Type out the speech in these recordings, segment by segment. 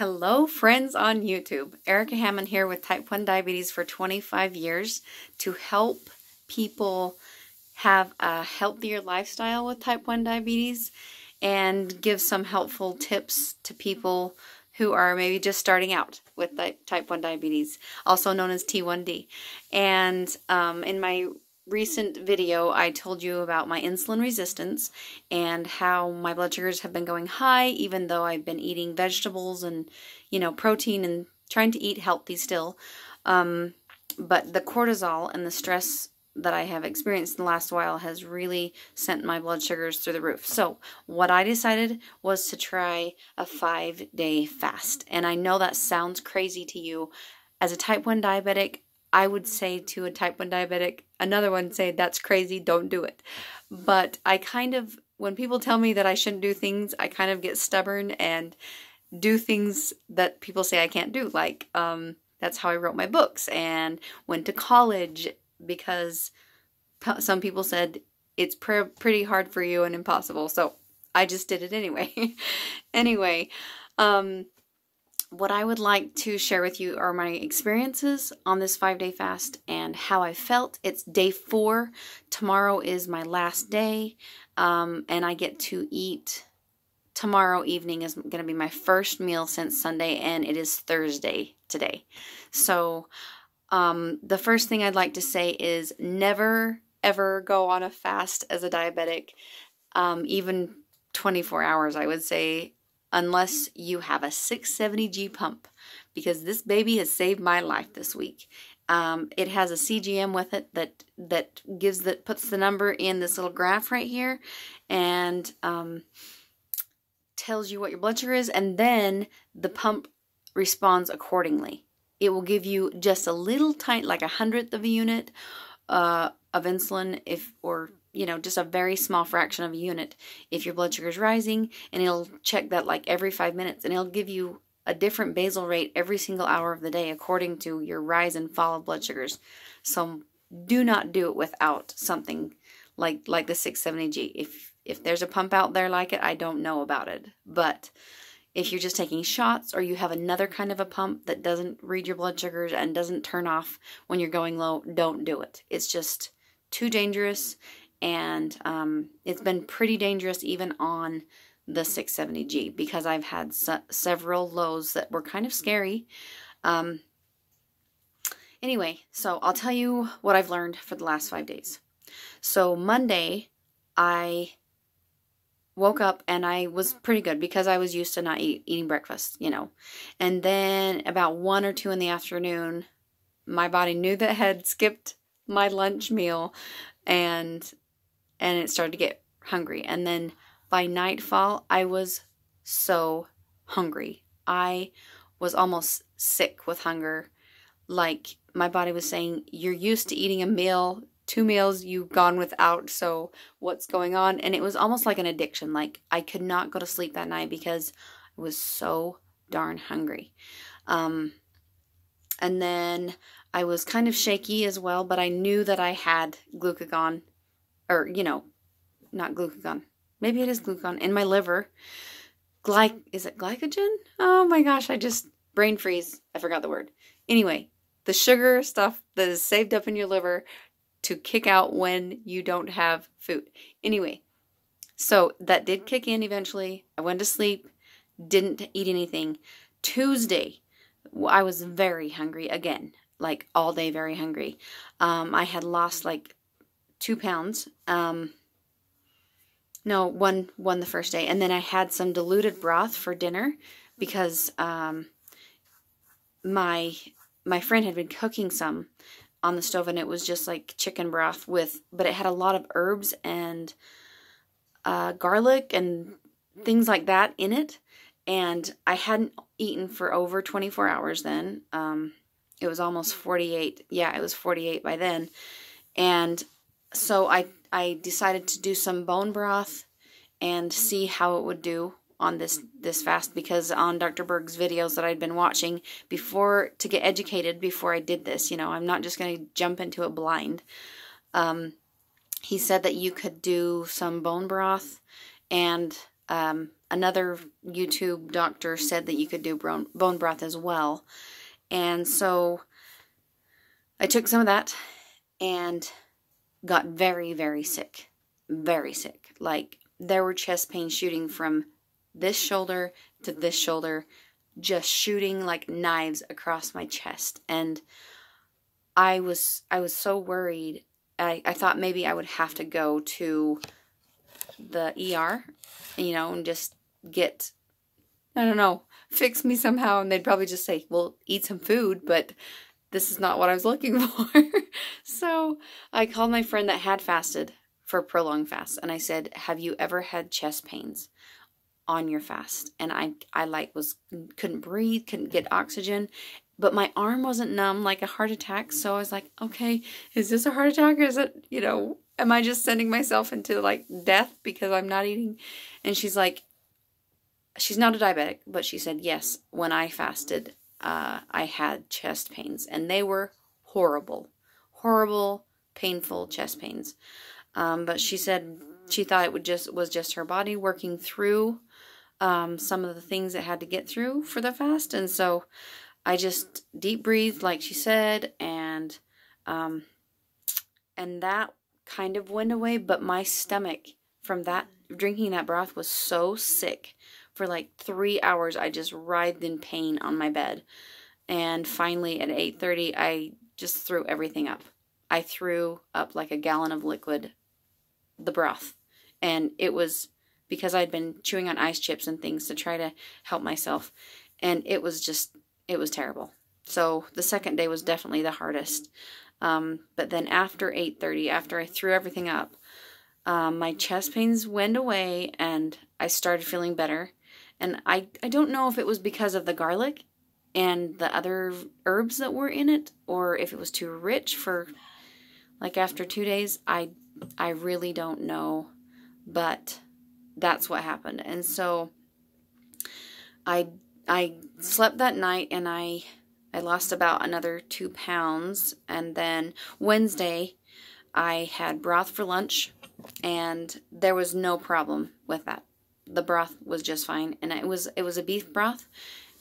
Hello friends on YouTube. Erica Hammond here with type 1 diabetes for 25 years to help people have a healthier lifestyle with type 1 diabetes and give some helpful tips to people who are maybe just starting out with type 1 diabetes, also known as T1D. And in my recent video, I told you about my insulin resistance and how my blood sugars have been going high, even though I've been eating vegetables and, protein and trying to eat healthy still. But the cortisol and the stress that I have experienced in the last while has really sent my blood sugars through the roof. So what I decided was to try a 5-day fast. And I know that sounds crazy to you. As a type 1 diabetic, I would say to a type 1 diabetic, another one say, that's crazy, don't do it. But when people tell me that I shouldn't do things, I kind of get stubborn and do things that people say I can't do. Like, that's how I wrote my books and went to college, because some people said it's pretty hard for you and impossible. So I just did it anyway. Anyway, what I would like to share with you are my experiences on this 5-day fast and how I felt. It's day 4. Tomorrow is my last day, and I get to eat. Tomorrow evening is going to be my first meal since Sunday, and it is Thursday today. So the first thing I'd like to say is never, ever go on a fast as a diabetic, even 24 hours, I would say, unless you have a 670G pump, because this baby has saved my life this week. It has a CGM with it that puts the number in this little graph right here and tells you what your blood sugar is, and then the pump responds accordingly. It will give you just a little tiny, like 1/100th of a unit of insulin, just a very small fraction of a unit if your blood sugar is rising, and it'll check that like every 5 minutes, and it'll give you a different basal rate every single hour of the day according to your rise and fall of blood sugars. So do not do it without something like the 670G. If there's a pump out there like it, I don't know about it. But if you're just taking shots, or you have another kind of a pump that doesn't read your blood sugars and doesn't turn off when you're going low, don't do it. It's just too dangerous, and it's been pretty dangerous even on the 670G, because I've had several lows that were kind of scary. Anyway, so I'll tell you what I've learned for the last 5 days. So Monday, I woke up and I was pretty good because I was used to not eating breakfast, And then about 1 or 2 in the afternoon, my body knew that I had skipped my lunch meal, and it started to get hungry. And then by nightfall, I was so hungry. I was almost sick with hunger. Like, my body was saying, you're used to eating a meal, 2 meals you've gone without, so what's going on? And it was almost like an addiction. Like, I could not go to sleep that night because I was so darn hungry. And then I was kind of shaky as well, but I knew that I had glucagon, or, not glucagon. Maybe it is glucagon in my liver. Is it glycogen? Oh my gosh, I just brain freeze. I forgot the word. Anyway, the sugar stuff that is saved up in your liver to kick out when you don't have food. Anyway, so that did kick in eventually. I went to sleep, didn't eat anything. Tuesday, I was very hungry again, like all day very hungry. I had lost like 2 pounds. No, one the first day. And then I had some diluted broth for dinner because my friend had been cooking some on the stove, and it was just like chicken broth but it had a lot of herbs and garlic and things like that in it. And I hadn't eaten for over 24 hours then. It was almost 48. Yeah, it was 48 by then. And so I decided to do some bone broth and see how it would do on this fast, because on Dr. Berg's videos that I'd been watching to get educated before I did this, I'm not just going to jump into it blind. He said that you could do some bone broth and another YouTube doctor said that you could do bone broth as well. And so I took some of that and got very, very sick. Very sick. Like, there were chest pains shooting from this shoulder to this shoulder, just shooting like knives across my chest. And I was so worried. I thought maybe I would have to go to the ER, you know, and just get, I don't know, fix me somehow. And they'd probably just say, well, eat some food, but this is not what I was looking for. So I called my friend that had fasted for a prolonged fast, and I said, have you ever had chest pains on your fast? And I like couldn't breathe, couldn't get oxygen, but my arm wasn't numb like a heart attack. So I was like, okay, is this a heart attack, or is it, you know, am I just sending myself into like death because I'm not eating? And she's like, she's not a diabetic, but she said, yes, when I fasted, I had chest pains, and they were horrible, horrible, painful chest pains. But she said she thought it was just her body working through some of the things it had to get through for the fast. And so I just deep breathed, like she said, and that kind of went away. But my stomach from that drinking that broth was so sick. For like 3 hours, I just writhed in pain on my bed. And finally, at 8:30, I just threw everything up. I threw up like a gallon of liquid, the broth. And it was because I'd been chewing on ice chips and things to try to help myself. And it was terrible. So the second day was definitely the hardest. But then after 8:30, after I threw everything up, my chest pains went away and I started feeling better. And I don't know if it was because of the garlic and the other herbs that were in it, or if it was too rich for, like, after 2 days. I really don't know, but that's what happened. And so I slept that night, and I lost about another 2 pounds. And then Wednesday, I had broth for lunch, and there was no problem with that. The broth was just fine, and it was a beef broth,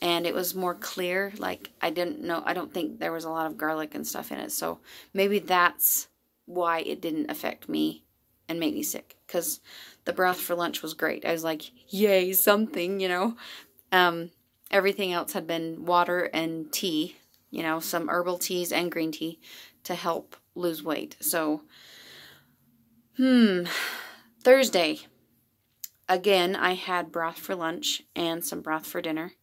and it was more clear. Like, I don't think there was a lot of garlic and stuff in it, so maybe that's why it didn't affect me and make me sick, because the broth for lunch was great. I was like, yay, something, you know. Everything else had been water and tea, you know, some herbal teas and green tea to help lose weight. So, Thursday, again, I had broth for lunch and some broth for dinner.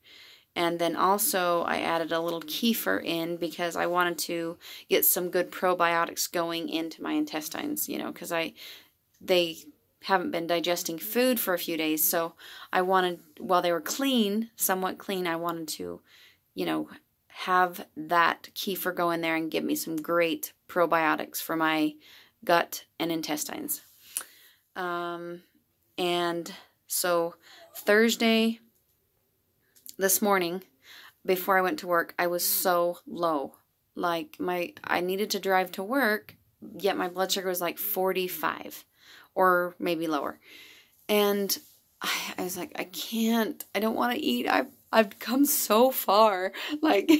And then also I added a little kefir in because I wanted to get some good probiotics going into my intestines, you know, because they haven't been digesting food for a few days. So I wanted, while they were clean, somewhat clean, I wanted to, you know, have that kefir go in there and give me some great probiotics for my gut and intestines. And so Thursday, this morning, before I went to work, I was so low. Like, I needed to drive to work, yet my blood sugar was like 45 or maybe lower. And I was like, I don't want to eat. I've come so far. Like,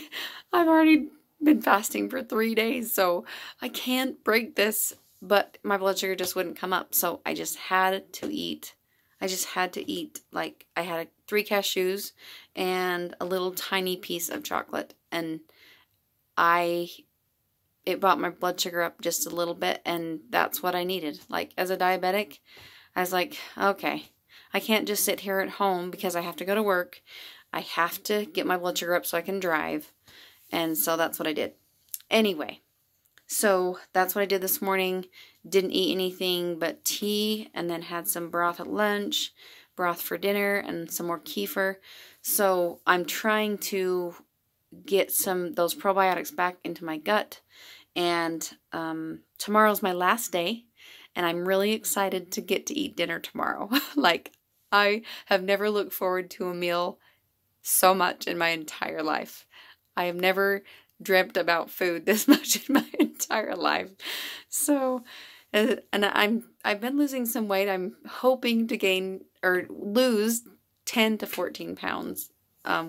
I've already been fasting for 3 days, so I can't break this. But my blood sugar just wouldn't come up, so I just had to eat. Like, I had 3 cashews and a little tiny piece of chocolate, and it brought my blood sugar up just a little bit, and that's what I needed. Like, as a diabetic, I was like, okay, I can't just sit here at home because I have to go to work. I have to get my blood sugar up so I can drive, and so that's what I did. Anyway, so that's what I did this morning. Didn't eat anything but tea, and then had some broth at lunch, broth for dinner, and some more kefir. So I'm trying to get those probiotics back into my gut. And tomorrow's my last day, and I'm really excited to get to eat dinner tomorrow. Like, I have never looked forward to a meal so much in my entire life. I have never dreamt about food this much in my entire life. So, and I've been losing some weight. I'm hoping to gain or lose 10 to 14 pounds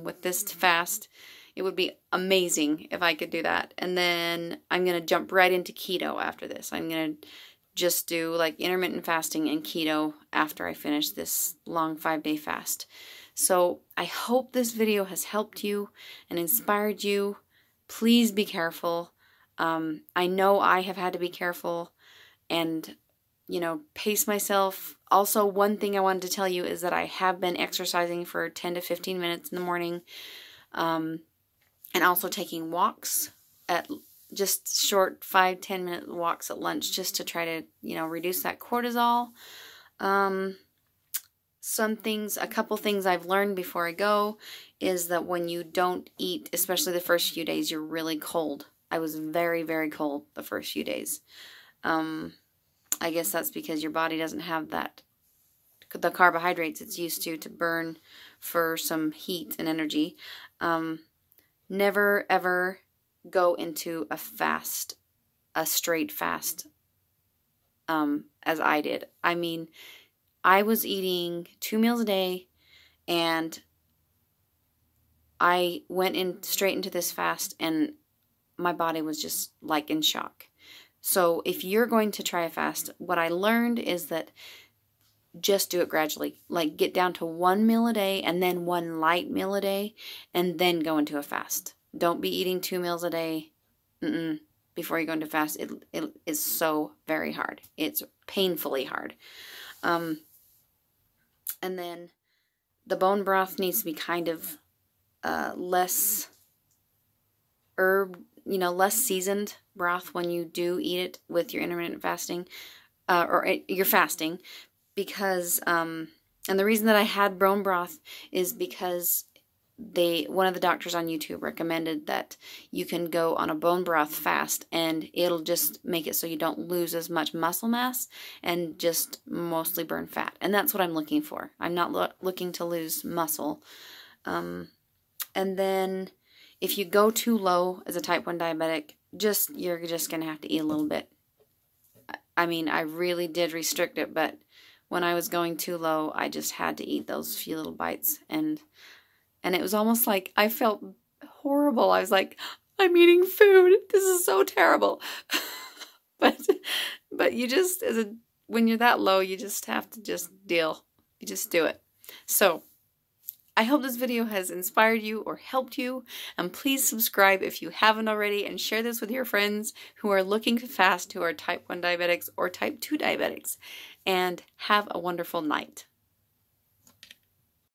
with this fast. It would be amazing if I could do that. And then I'm going to jump right into keto after this. I'm going to just do like intermittent fasting and keto after I finish this long 5-day fast. So I hope this video has helped you and inspired you. Please be careful. I know I have had to be careful and, you know, pace myself. Also, one thing I wanted to tell you is that I have been exercising for 10 to 15 minutes in the morning, and also taking walks at just short 5-10 minute walks at lunch just to try to, you know, reduce that cortisol. A couple things I've learned before I go is that when you don't eat, especially the first few days, you're really cold. I was very, very cold the first few days. I guess that's because your body doesn't have the carbohydrates it's used to burn for some heat and energy. Never ever go into a straight fast, as I did. I mean, I was eating 2 meals a day, and I went straight into this fast, and my body was just like in shock. So if you're going to try a fast, what I learned is that just do it gradually. Like, get down to 1 meal a day and then 1 light meal a day, and then go into a fast. Don't be eating 2 meals a day before you go into fast. It is so very hard. It's painfully hard. And then the bone broth needs to be kind of less less seasoned broth when you do eat it with your intermittent fasting, or your fasting, because, and the reason that I had bone broth is because one of the doctors on YouTube recommended that you can go on a bone broth fast, and it'll just make it so you don't lose as much muscle mass and just mostly burn fat. And that's what I'm looking for. I'm not looking to lose muscle. And then if you go too low as a type 1 diabetic, you're just going to have to eat a little bit. I mean, I really did restrict it, but when I was going too low, I just had to eat those few little bites, and it was almost like I felt horrible. I was like, I'm eating food. This is so terrible. but you just, when you're that low, you just have to deal. You just do it. So I hope this video has inspired you or helped you, and please subscribe if you haven't already, and share this with your friends who are looking to fast, who are type 1 diabetics or type 2 diabetics, and have a wonderful night.